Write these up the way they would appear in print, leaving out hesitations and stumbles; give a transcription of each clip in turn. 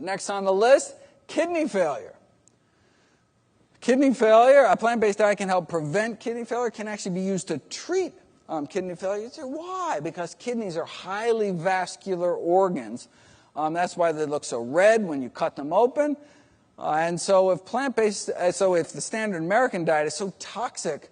Next on the list, kidney failure. Kidney failure, a plant-based diet can help prevent kidney failure, can actually be used to treat kidney failure. You say, why? Because kidneys are highly vascular organs. That's why they look so red when you cut them open. And so if the standard American diet is so toxic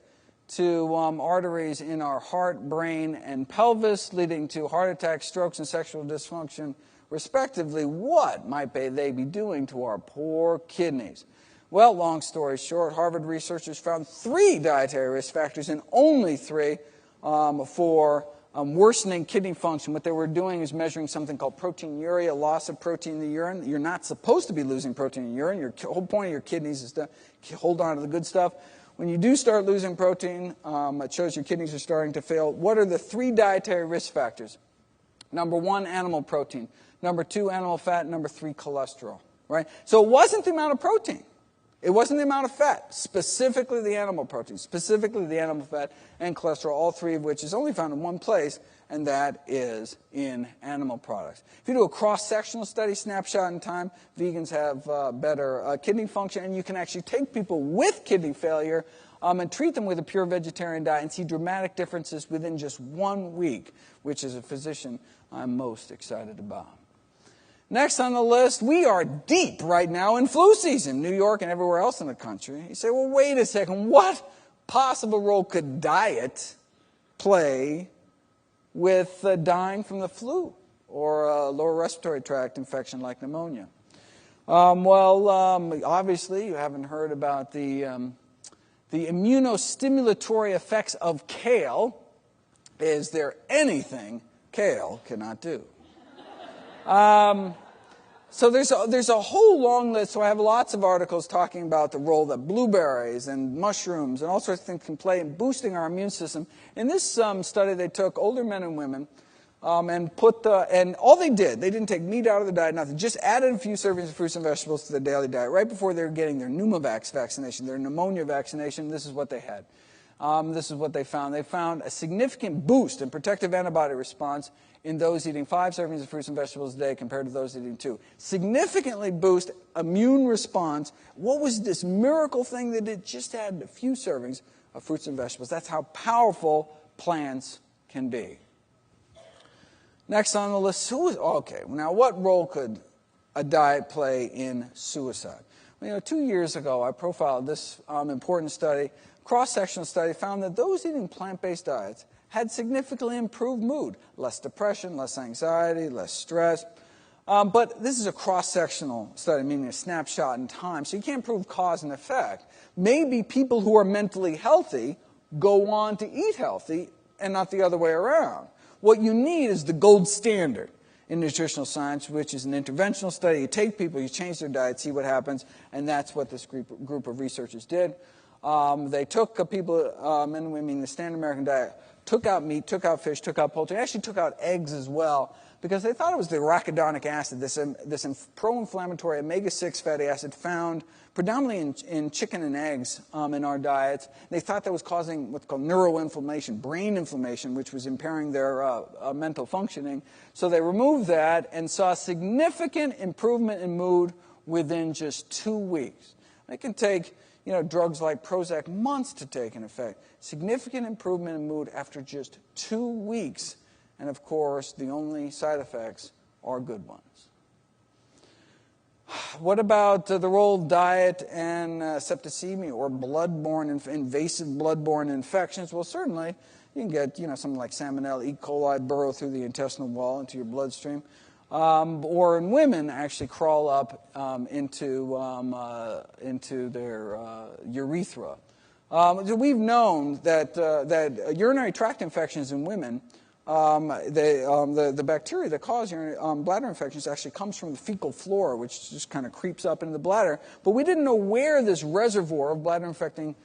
to arteries in our heart, brain, and pelvis, leading to heart attacks, strokes, and sexual dysfunction, respectively, what might they be doing to our poor kidneys? Well, long story short, Harvard researchers found 3 dietary risk factors, and only 3, for worsening kidney function. What they were doing is measuring something called proteinuria, loss of protein in the urine. You're not supposed to be losing protein in the urine. Your whole point of your kidneys is to hold on to the good stuff. When you do start losing protein, it shows your kidneys are starting to fail. What are the 3 dietary risk factors? Number 1, animal protein. Number 2, animal fat. Number 3, cholesterol. Right? So it wasn't the amount of protein. It wasn't the amount of fat, specifically the animal protein, specifically the animal fat and cholesterol, all 3 of which is only found in one place, and that is in animal products. If you do a cross-sectional study, snapshot in time, vegans have better kidney function, and you can actually take people with kidney failure and treat them with a pure vegetarian diet and see dramatic differences within just 1 week, which as a physician I'm most excited about. Next on the list, we are deep right now in flu season, New York and everywhere else in the country. You say, well, wait a second, what possible role could diet play with dying from the flu or a lower respiratory tract infection like pneumonia? Obviously, you haven't heard about the immunostimulatory effects of kale. Is there anything kale cannot do? So there's a whole long list. So I have lots of articles talking about the role that blueberries and mushrooms and all sorts of things can play in boosting our immune system. In this study, they took older men and women and all they didn't take meat out of the diet, nothing, just added a few servings of fruits and vegetables to their daily diet. Right before they were getting their pneumovax vaccination, their pneumonia vaccination, this is what they had. This is what they found. They found a significant boost in protective antibody response in those eating 5 servings of fruits and vegetables a day compared to those eating 2. Significantly boost immune response. What was this miracle thing that it just had a few servings of fruits and vegetables? That's how powerful plants can be. Next on the list, okay, now what role could a diet play in suicide? Well, 2 years ago, I profiled this important study, cross-sectional study, found that those eating plant-based diets had significantly improved mood, less depression, less anxiety, less stress. But this is a cross-sectional study, meaning a snapshot in time, so you can't prove cause and effect. Maybe people who are mentally healthy go on to eat healthy and not the other way around. What you need is the gold standard in nutritional science, which is an interventional study. You take people, you change their diet, see what happens, and that's what this group of researchers did. They took people, men and women, the standard American diet, took out meat, took out fish, took out poultry, actually took out eggs as well, because they thought it was the arachidonic acid, this pro-inflammatory omega-6 fatty acid found predominantly in chicken and eggs in our diets. They thought that was causing what's called neuroinflammation, brain inflammation, which was impairing their mental functioning. So they removed that and saw significant improvement in mood within just 2 weeks. It can take drugs like Prozac months to take an effect. Significant improvement in mood after just 2 weeks. And of course, the only side effects are good ones. What about the role of diet and septicemia or invasive blood-borne infections? Well, certainly you can get something like Salmonella, E. coli burrow through the intestinal wall into your bloodstream. Or in women, actually crawl up into their urethra. We've known that urinary tract infections in women, the bacteria that cause bladder infections actually comes from the fecal flora, which just kind of creeps up into the bladder. But we didn't know where this reservoir of bladder-infecting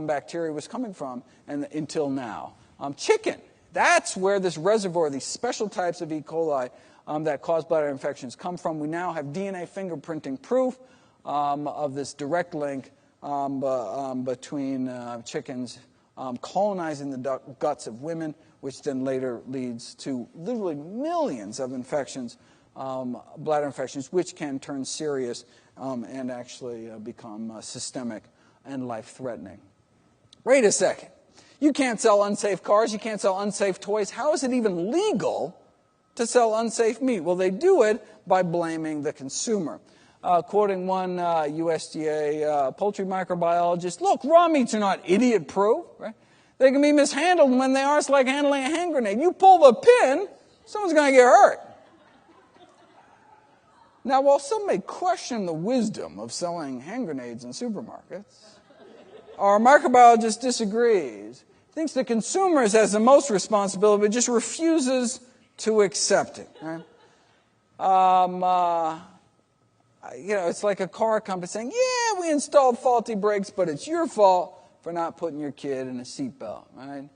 bacteria was coming from until now. Chicken, that's where this reservoir, these special types of E. coli that cause bladder infections come from. We now have DNA fingerprinting proof of this direct link between chickens colonizing the guts of women, which then later leads to literally millions of infections bladder infections, which can turn serious and actually become systemic and life-threatening. Wait a second. You can't sell unsafe cars. You can't sell unsafe toys. How is it even legal to sell unsafe meat? Well, they do it by blaming the consumer. Quoting one USDA poultry microbiologist, look, raw meats are not idiot-proof, right? They can be mishandled when they are. It's like handling a hand grenade. You pull the pin, someone's going to get hurt. Now, while some may question the wisdom of selling hand grenades in supermarkets, our microbiologist disagrees. He thinks the consumer has the most responsibility, but just refuses to accept it. Right? It's like a car company saying, yeah, we installed faulty brakes, but it's your fault for not putting your kid in a seatbelt. Right?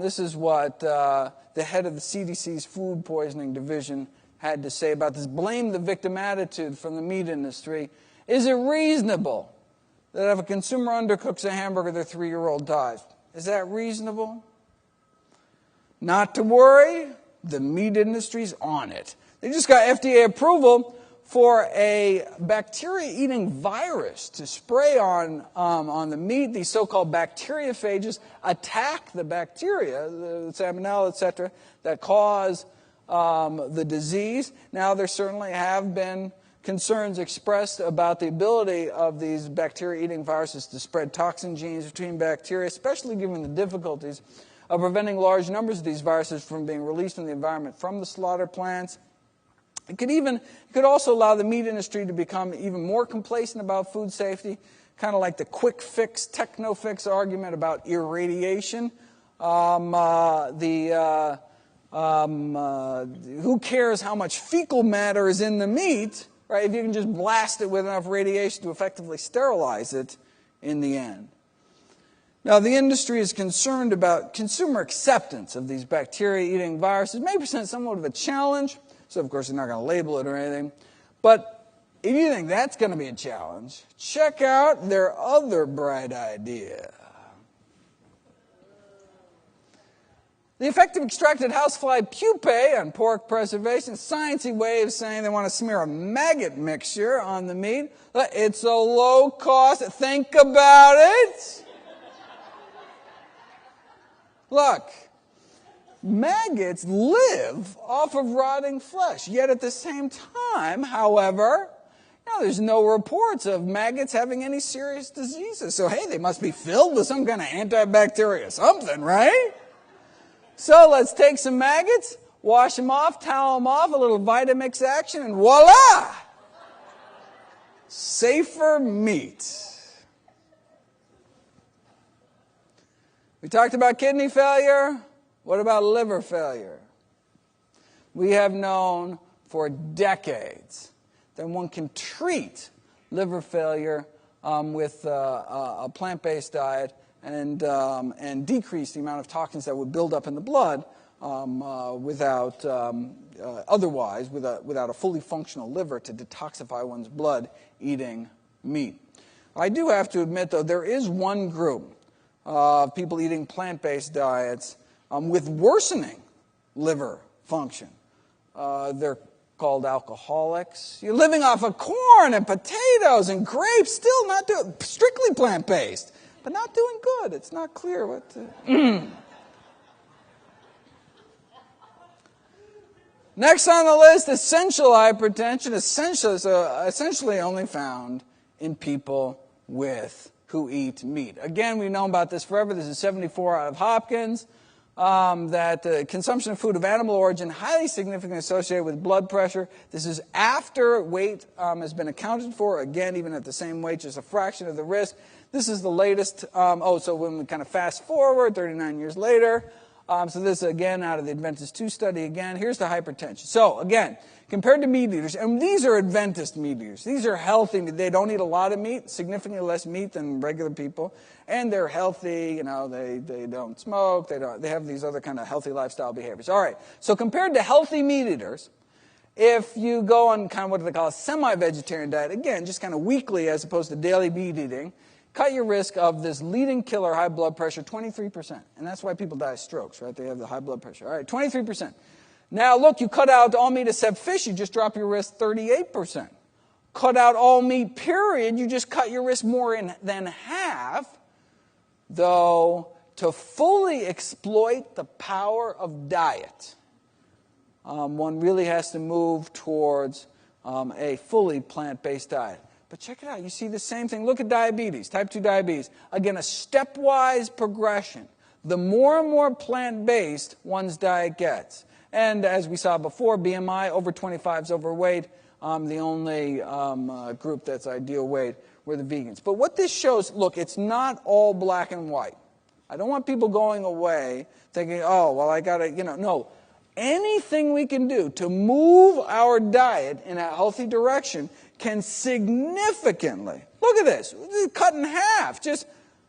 This is what the head of the CDC's food poisoning division had to say about this blame the victim attitude from the meat industry. Is it reasonable that if a consumer undercooks a hamburger, their 3-year-old dies? Is that reasonable? Not to worry, the meat industry's on it. They just got FDA approval for a bacteria-eating virus to spray on the meat. These so-called bacteriophages attack the bacteria, the salmonella, etc., that cause the disease. Now, there certainly have been concerns expressed about the ability of these bacteria-eating viruses to spread toxin genes between bacteria, especially given the difficulties of preventing large numbers of these viruses from being released in the environment from the slaughter plants. It could also allow the meat industry to become even more complacent about food safety, kind of like the quick fix, techno fix argument about irradiation. Who cares how much fecal matter is in the meat, right? If you can just blast it with enough radiation to effectively sterilize it in the end. Now, the industry is concerned about consumer acceptance of these bacteria-eating viruses. It may present somewhat of a challenge, so of course they're not going to label it or anything. But if you think that's going to be a challenge, check out their other bright idea. The effect of extracted housefly pupae on pork preservation, sciencey way of saying they want to smear a maggot mixture on the meat. It's a low cost. Think about it. Look, maggots live off of rotting flesh. Yet at the same time, however, there's no reports of maggots having any serious diseases. So, hey, they must be filled with some kind of antibacteria something, right? So let's take some maggots, wash them off, towel them off, a little Vitamix action, and voila! Safer meat. We talked about kidney failure. What about liver failure? We have known for decades that one can treat liver failure with a plant-based diet and decrease the amount of toxins that would build up in the blood without a fully functional liver to detoxify one's blood eating meat. I do have to admit, though, there is one group of people eating plant-based diets with worsening liver function. They're called alcoholics. You're living off of corn and potatoes and grapes, still not doing, strictly plant-based, but not doing good. It's not clear what to... Next on the list, essential hypertension, essentially only found in people who eat meat. Again, we've known about this forever. This is 74 out of Hopkins. That consumption of food of animal origin highly significantly associated with blood pressure. This is after weight has been accounted for. Again, even at the same weight, just a fraction of the risk. This is the latest. So when we kind of fast forward, 39 years later. So this, again, out of the Adventist 2 study again. Here's the hypertension. So, again, compared to meat eaters, and these are Adventist meat eaters. These are healthy. They don't eat a lot of meat, significantly less meat than regular people. And they're healthy, they don't smoke, they have these other kind of healthy lifestyle behaviors. All right, so compared to healthy meat eaters, if you go on kind of what they call a semi-vegetarian diet, again, just kind of weekly as opposed to daily meat eating, cut your risk of this leading killer, high blood pressure, 23%. And that's why people die of strokes, right? They have the high blood pressure. All right, 23%. Now, look, you cut out all meat except fish, you just drop your risk 38%. Cut out all meat, period, you just cut your risk more than half. Though, to fully exploit the power of diet, one really has to move towards a fully plant-based diet. But check it out. You see the same thing. Look at diabetes, type 2 diabetes. Again, a stepwise progression. The more and more plant-based one's diet gets. And as we saw before, BMI over 25 is overweight. The only group that's ideal weight were the vegans. But what this shows, look, it's not all black and white. I don't want people going away thinking, oh, well, I got to, no. Anything we can do to move our diet in a healthy direction can significantly, look at this, cut in half, just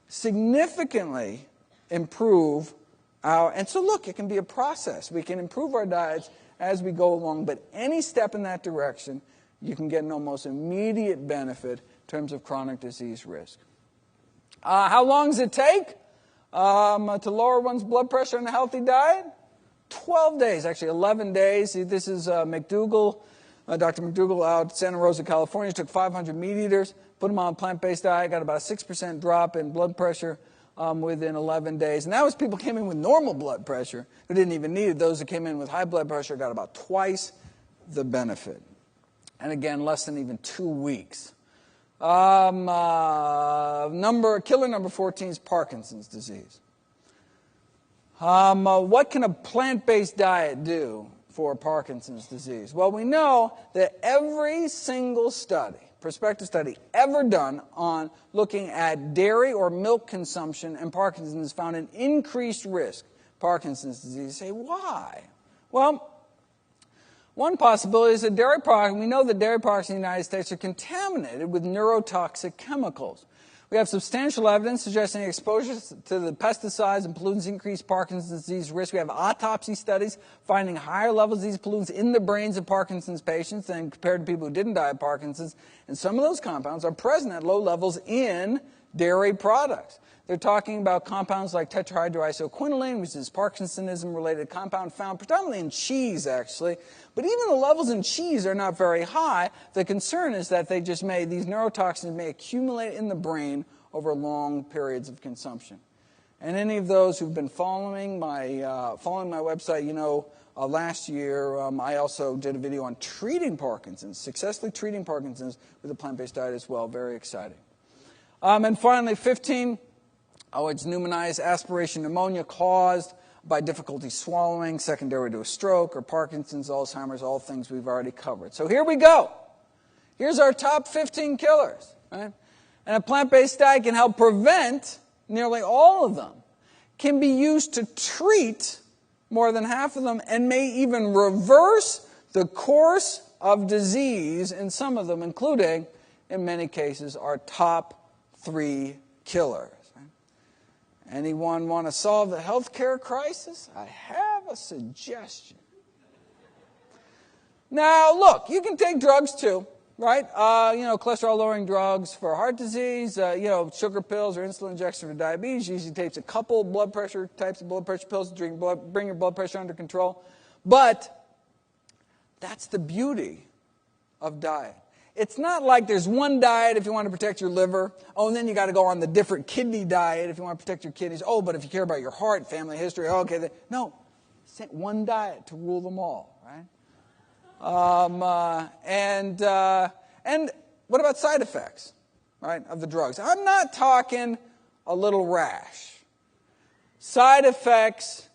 significantly improve and so look, it can be a process. We can improve our diets as we go along, but any step in that direction, you can get an almost immediate benefit in terms of chronic disease risk. How long does it take to lower one's blood pressure on a healthy diet? 12 days, actually 11 days. See, this is McDougall, Dr. McDougall out in Santa Rosa, California. Took 500 meat eaters, put them on a plant-based diet, got about a 6% drop in blood pressure within 11 days. And that was people came in with normal blood pressure who didn't even need it. Those that came in with high blood pressure got about twice the benefit. And again, less than even 2 weeks. Killer number 14 is Parkinson's disease. What can a plant-based diet do for Parkinson's disease? Well, we know that every single study, prospective study ever done on looking at dairy or milk consumption and Parkinson's found an increased risk of Parkinson's disease. You say, why? Well, one possibility is that dairy products, we know that dairy products in the United States are contaminated with neurotoxic chemicals. We have substantial evidence suggesting exposure to the pesticides and pollutants increase Parkinson's disease risk. We have autopsy studies finding higher levels of these pollutants in the brains of Parkinson's patients than compared to people who didn't die of Parkinson's. And some of those compounds are present at low levels in dairy products. They're talking about compounds like tetrahydroisoquinoline, which is Parkinsonism-related compound found predominantly in cheese, actually. But even the levels in cheese are not very high. The concern is that these neurotoxins may accumulate in the brain over long periods of consumption. And any of those who've been following my website, last year I also did a video on treating Parkinson's, successfully treating Parkinson's with a plant-based diet as well. Very exciting. And finally, 15. It's pneumonitis, aspiration pneumonia caused by difficulty swallowing, secondary to a stroke, or Parkinson's, Alzheimer's, all things we've already covered. So here we go. Here's our top 15 killers. Right? And a plant-based diet can help prevent nearly all of them, can be used to treat more than half of them, and may even reverse the course of disease in some of them, including, in many cases, our top 3 killers. Anyone want to solve the healthcare crisis? I have a suggestion. Now, look, you can take drugs too, right? Cholesterol-lowering drugs for heart disease, sugar pills or insulin injection for diabetes. Usually takes a couple types of blood pressure pills to bring your blood pressure under control. But that's the beauty of diet. It's not like there's one diet if you want to protect your liver. Oh, and then you got to go on the different kidney diet if you want to protect your kidneys. Oh, but if you care about your heart, family history, okay. No, one diet to rule them all, right? And what about side effects, right, of the drugs? I'm not talking a little rash. Side effects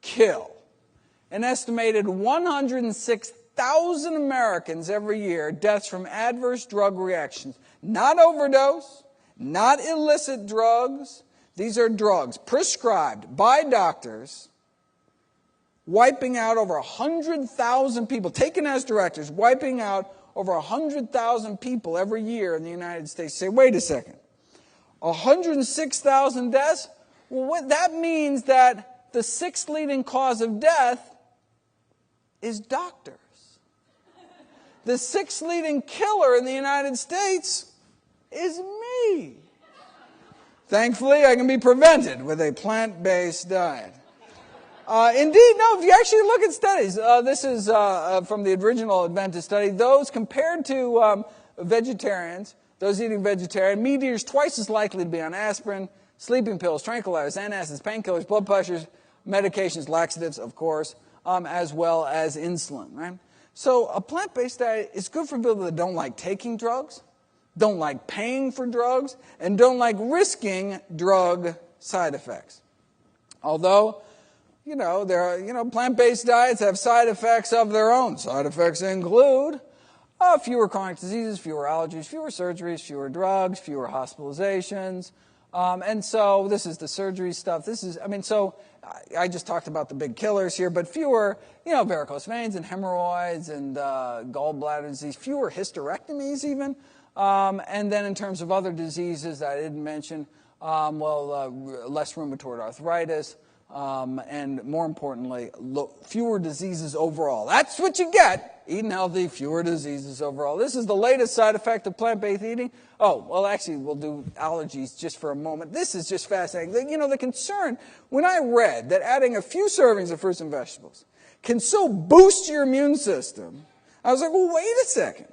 kill. An estimated 106,000 Americans every year, deaths from adverse drug reactions. Not overdose, not illicit drugs. These are drugs prescribed by doctors, wiping out over 100,000 people, taken as directors, wiping out over 100,000 people every year in the United States. Say, wait a second, 106,000 deaths? Well, that means that the 6th leading cause of death is doctors. The 6th leading killer in the United States is me. Thankfully, I can be prevented with a plant-based diet. Indeed, no, if you actually look at studies, this is from the original Adventist study, those compared to vegetarians, those eating vegetarian, meat eaters twice as likely to be on aspirin, sleeping pills, tranquilizers, antacids, painkillers, blood pressures, medications, laxatives, of course, as well as insulin, right? So a plant-based diet is good for people that don't like taking drugs, don't like paying for drugs, and don't like risking drug side effects. Although, there are, plant-based diets have side effects of their own. Side effects include fewer chronic diseases, fewer allergies, fewer surgeries, fewer drugs, fewer hospitalizations. And so this is the surgery stuff. I just talked about the big killers here, but fewer, varicose veins and hemorrhoids and gallbladder disease, fewer hysterectomies even. And then in terms of other diseases that I didn't mention, less rheumatoid arthritis, and more importantly, fewer diseases overall. That's what you get. Eating healthy, fewer diseases overall. This is the latest side effect of plant-based eating. Actually, we'll do allergies just for a moment. This is just fascinating. The concern, when I read that adding a few servings of fruits and vegetables can so boost your immune system, I was like, well, wait a second.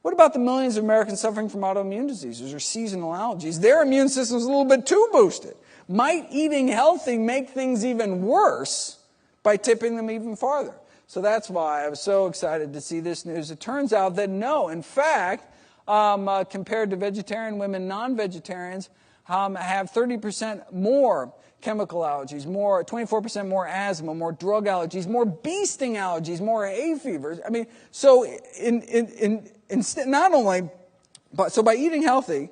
What about the millions of Americans suffering from autoimmune diseases or seasonal allergies? Their immune system is a little bit too boosted. Might eating healthy make things even worse by tipping them even farther? So that's why I was so excited to see this news. It turns out that no, in fact, compared to vegetarian women, non-vegetarians have 30% more chemical allergies, 24% more asthma, more drug allergies, more bee sting allergies, more hay fevers. So by eating healthy,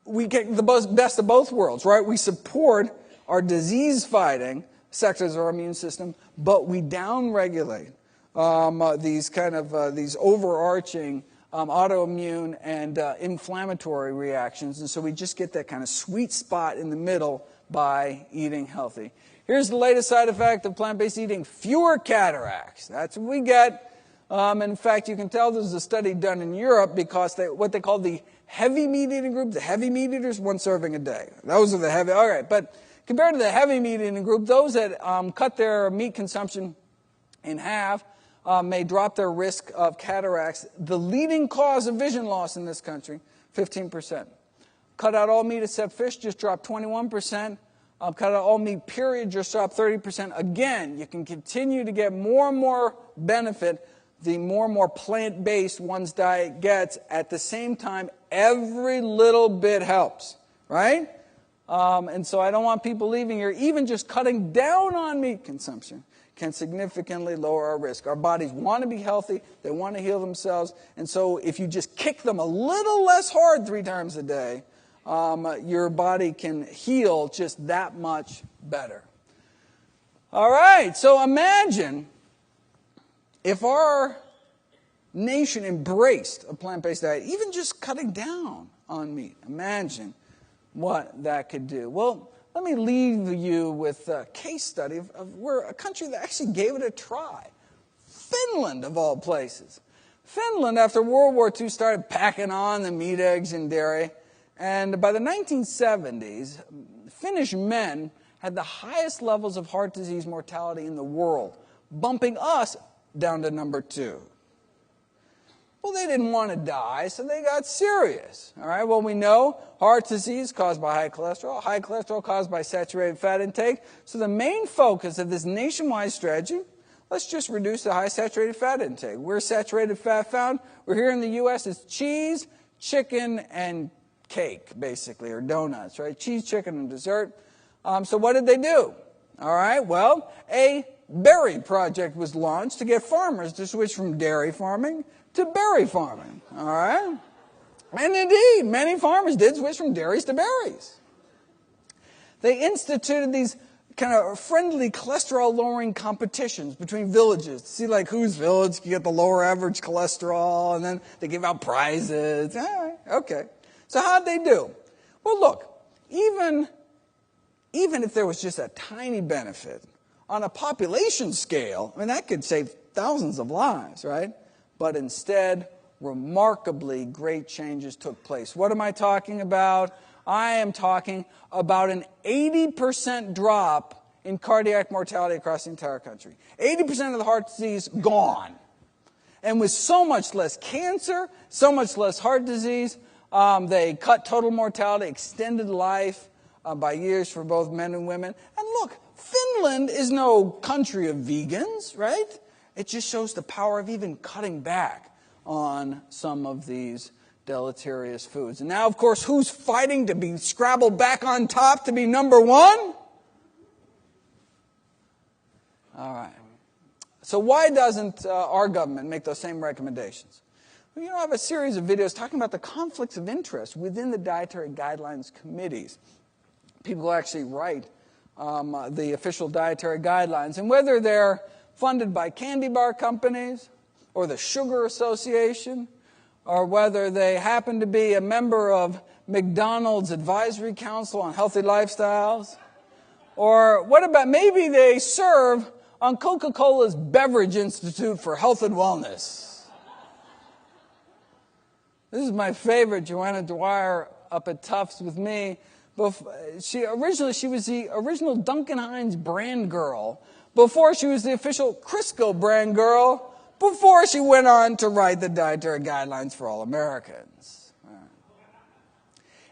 we get the best of both worlds, right? We support our disease-fighting sectors of our immune system, but we downregulate these overarching autoimmune and inflammatory reactions, and so we just get that kind of sweet spot in the middle by eating healthy. Here's the latest side effect of plant-based eating: fewer cataracts. That's what we get. In fact, you can tell this is a study done in Europe because what they call the heavy meat eating group, the heavy meat eaters, 1 serving a day. Those are the heavy. All right, but compared to the heavy meat eating group, those that cut their meat consumption in half may drop their risk of cataracts. The leading cause of vision loss in this country, 15%. Cut out all meat except fish, just dropped 21%. Cut out all meat, period, just dropped 30%. Again, you can continue to get more and more benefit the more and more plant-based one's diet gets. At the same time, every little bit helps, right? And so I don't want people leaving here. Even just cutting down on meat consumption can significantly lower our risk. Our bodies want to be healthy. They want to heal themselves. And so if you just kick them a little less hard 3 times a day, your body can heal just that much better. All right, so imagine if our nation embraced a plant-based diet, even just cutting down on meat. Imagine what that could do. Well, let me leave you with a case study of where a country that actually gave it a try. Finland, of all places. Finland, after World War II, started packing on the meat, eggs, and dairy. And by the 1970s, Finnish men had the highest levels of heart disease mortality in the world, bumping us down to number 2. Well, they didn't want to die, so they got serious. All right, well, we know heart disease caused by high cholesterol caused by saturated fat intake. So the main focus of this nationwide strategy, let's just reduce the high saturated fat intake. Where's saturated fat found? We're here in the U.S. It's cheese, chicken, and cake, basically, or donuts, right? Cheese, chicken, and dessert. So what did they do? All right, well, a berry project was launched to get farmers to switch from dairy farming to berry farming, all right? And indeed, many farmers did switch from dairies to berries. They instituted these kind of friendly cholesterol-lowering competitions between villages to see like whose village can get the lower average cholesterol, and then they give out prizes. All right, okay. So how'd they do? Well, look, even if there was just a tiny benefit, on a population scale, that could save thousands of lives, right? But instead, remarkably great changes took place. What am I talking about? I am talking about an 80% drop in cardiac mortality across the entire country. 80% of the heart disease gone. And with so much less cancer, so much less heart disease, they cut total mortality, extended life by years for both men and women. And look, Finland is no country of vegans, right? It just shows the power of even cutting back on some of these deleterious foods. And now, of course, who's fighting to be scrabbled back on top to be number one? All right. So why doesn't our government make those same recommendations? Well, I have a series of videos talking about the conflicts of interest within the dietary guidelines committees. People who actually write the official dietary guidelines, and whether they're funded by candy bar companies or the Sugar Association, or whether they happen to be a member of McDonald's Advisory Council on Healthy Lifestyles, or what about maybe they serve on Coca-Cola's Beverage Institute for Health and Wellness. This is my favorite, Joanna Dwyer up at Tufts with me. She was the original Duncan Hines brand girl before she was the official Crisco brand girl, before she went on to write the dietary guidelines for all Americans.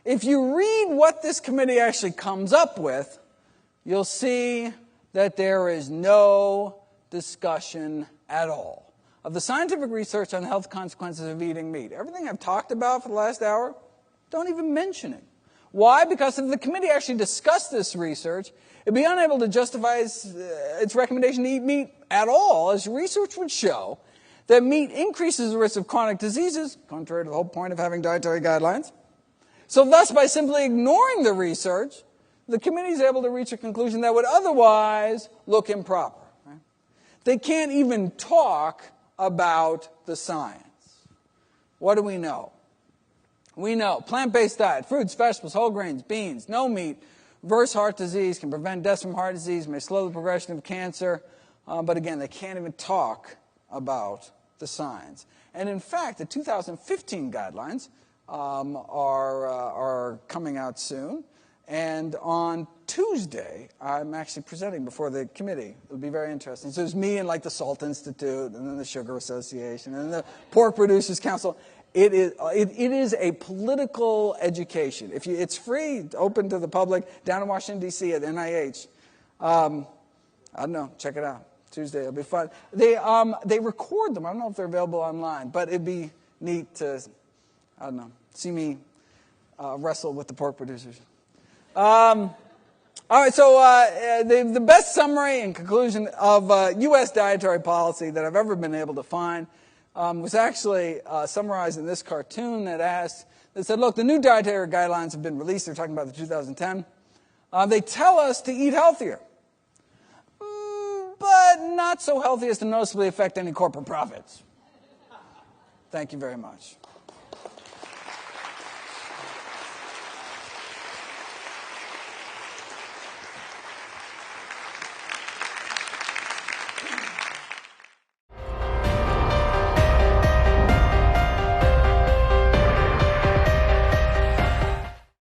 If you read what this committee actually comes up with, you'll see that there is no discussion at all of the scientific research on the health consequences of eating meat. Everything I've talked about for the last hour, don't even mention it. Why? Because if the committee actually discussed this research, it'd be unable to justify its recommendation to eat meat at all, as research would show that meat increases the risk of chronic diseases, contrary to the whole point of having dietary guidelines. So thus, by simply ignoring the research, the committee is able to reach a conclusion that would otherwise look improper. Right? They can't even talk about the science. What do we know? We know plant-based diet, fruits, vegetables, whole grains, beans, no meat, reverse heart disease, can prevent deaths from heart disease, may slow the progression of cancer. But again, they can't even talk about the science. And in fact, the 2015 guidelines are coming out soon. And on Tuesday, I'm actually presenting before the committee. It'll be very interesting. So it's me and like the Salt Institute, and then the Sugar Association, and the Pork Producers Council. It is a political education. It's free, open to the public, down in Washington, D.C. at NIH. I don't know, check it out. Tuesday, it'll be fun. They record them. I don't know if they're available online, but it'd be neat to, I don't know, see me wrestle with the pork producers. All right, so the best summary and conclusion of U.S. dietary policy that I've ever been able to find was actually summarized in this cartoon that said, look, the new dietary guidelines have been released. They're talking about the 2010. They tell us to eat healthier, but not so healthy as to noticeably affect any corporate profits. Thank you very much.